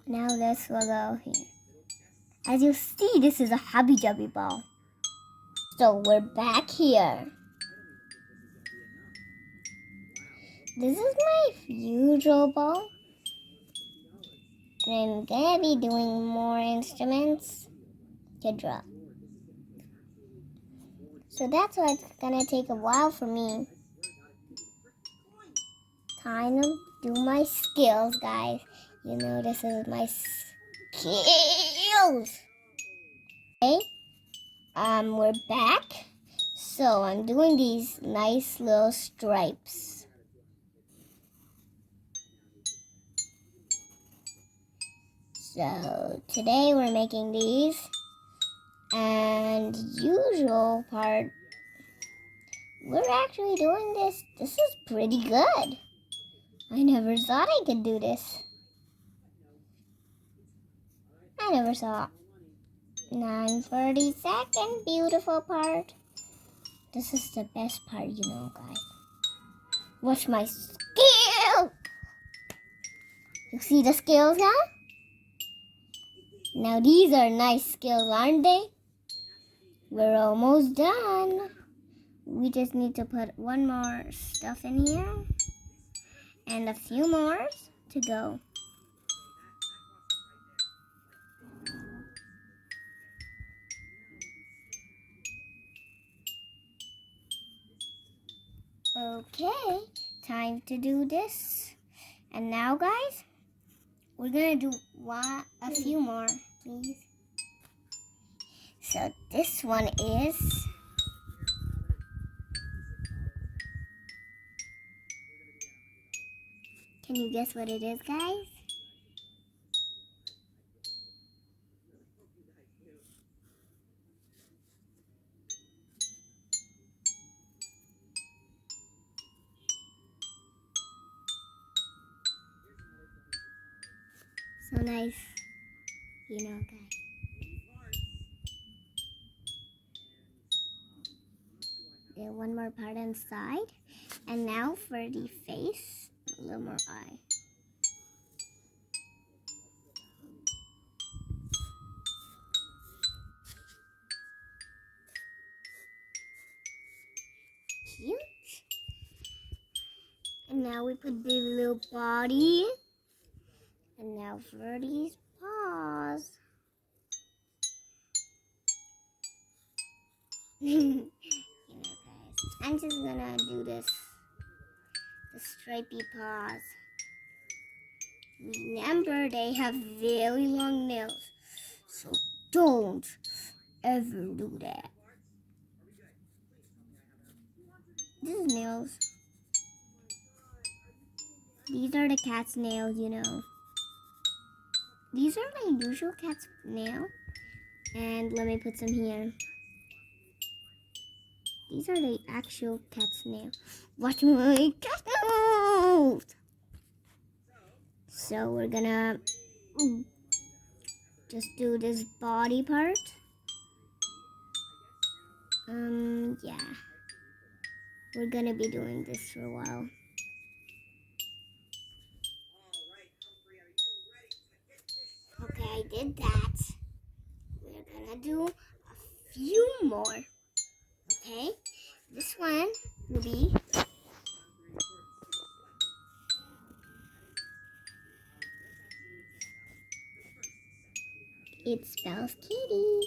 Now this will go here. As you see, this is a Habijabi ball. So we're back here. This is my usual ball. And I'm gonna be doing more instruments to draw. So that's why it's gonna take a while for me. Time to do my skills, guys. You know this is my skills. Okay, we're back. So I'm doing these nice little stripes. So today we're making these, and usual part, we're actually doing this. This is pretty good. I never thought I could do this. I never saw 9:32, beautiful part. This is the best part, you know, guys. Watch my skill. You see the skills now? Now these are nice skills, aren't they? We're almost done. We just need to put one more stuff in here and a few more to go. Okay, time to do this. And now, guys, we're gonna do a few more, please. So this one is can you guess what it is, guys? So nice, you know, guys. One more part inside. And now for the face, a little more eye. Cute. And now we put the little body. And now for these paws. You know, guys, I'm just gonna do this. The stripy paws. Remember, they have very long nails. So don't ever do that. These nails. These are the cat's nails, you know. These are my usual cat's nails. And let me put some here. These are the actual cat's nails. Watch my cat nails! So we're gonna just do this body part. Yeah. We're gonna be doing this for a while. Okay, I did that. We're gonna do a few more. Okay? This one will be it spells kitty.